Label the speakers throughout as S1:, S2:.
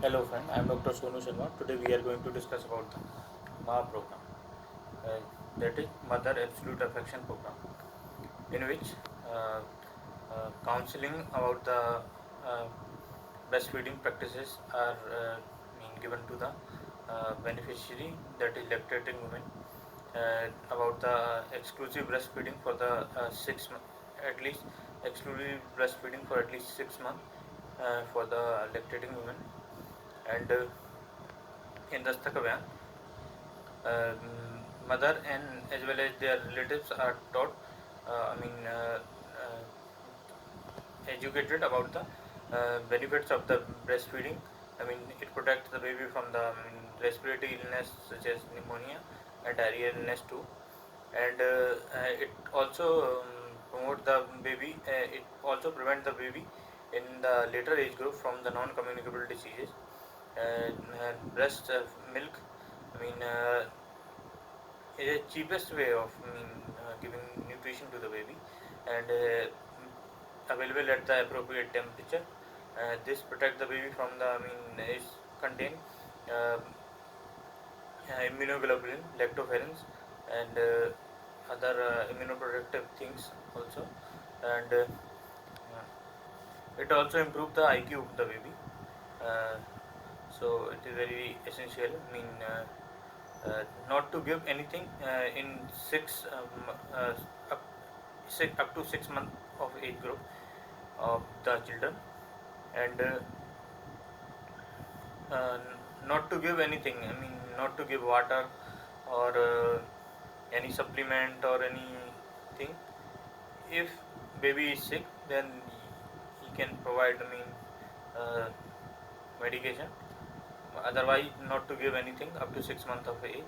S1: Hello friend, I am Dr. Sonu Sharma. Today we are going to discuss about the MA program, uh, that is Mother Absolute Affection program, in which uh, counseling about the uh, breastfeeding practices are given to the beneficiary, that is lactating women, about the exclusive breastfeeding for the 6 months, at least exclusive breastfeeding for at least 6 months for the lactating women, and in Dastak Abhiyan, mother and as well as their relatives are taught, educated about the benefits of the breastfeeding. It protects the baby from the respiratory illness such as pneumonia and diarrhea illness too, and it also promote the baby. It also prevent the baby in the later age group from the non-communicable diseases. Breast milk, I mean, is the cheapest way of giving nutrition to the baby, and available at the appropriate temperature. This protect the baby from the is contain uh, immunoglobulin, lactoferrins, and other immunoprotective things also, and it also improve the IQ of the baby. Uh, so it is very essential. Not to give anything in up to 6 months of age group of the children, and uh, not to give anything. Not to give water or any supplement or anything. If baby is sick, then he can provide. Uh, Medication. Otherwise, not to give anything up to 6 months of age.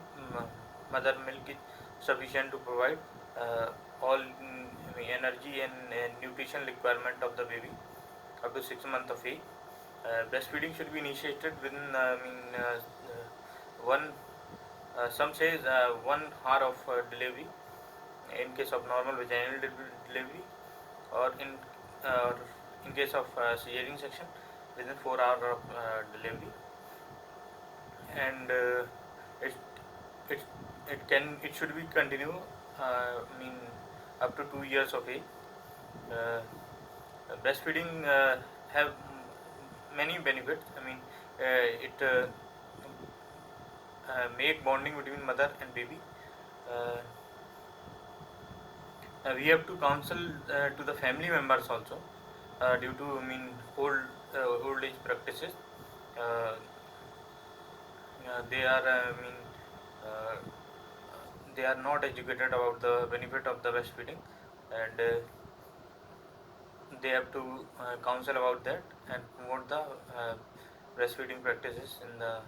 S1: Mother milk is sufficient to provide uh, all energy and nutrition requirement of the baby up to 6 months of age. Breastfeeding should be initiated within one. Some says 1 hour of delivery in case of normal vaginal delivery, or uh, in case of cesarean section within 4 hours of delivery, and it it it should be continue. Up to 2 years of age. Uh, Breastfeeding have many benefits. It make bonding between mother and baby. Uh, we have to counsel to the family members also, due to old age practices. Uh, they are uh, they are not educated about the benefit of the breastfeeding, and they have to counsel about that and promote the breastfeeding practices in the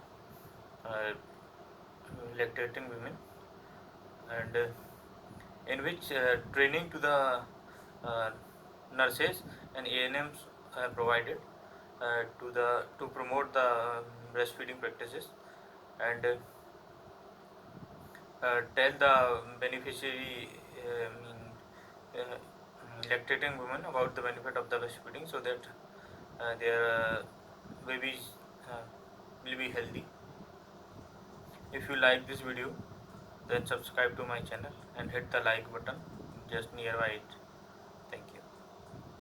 S1: uh, lactating women, and in which training to the uh, nurses and ANMs provided to promote the breastfeeding practices, and tell the beneficiary, lactating women, about the benefit of the breastfeeding, so that their babies uh, will be healthy. If you like this video, then subscribe to my channel and hit the like button just nearby it.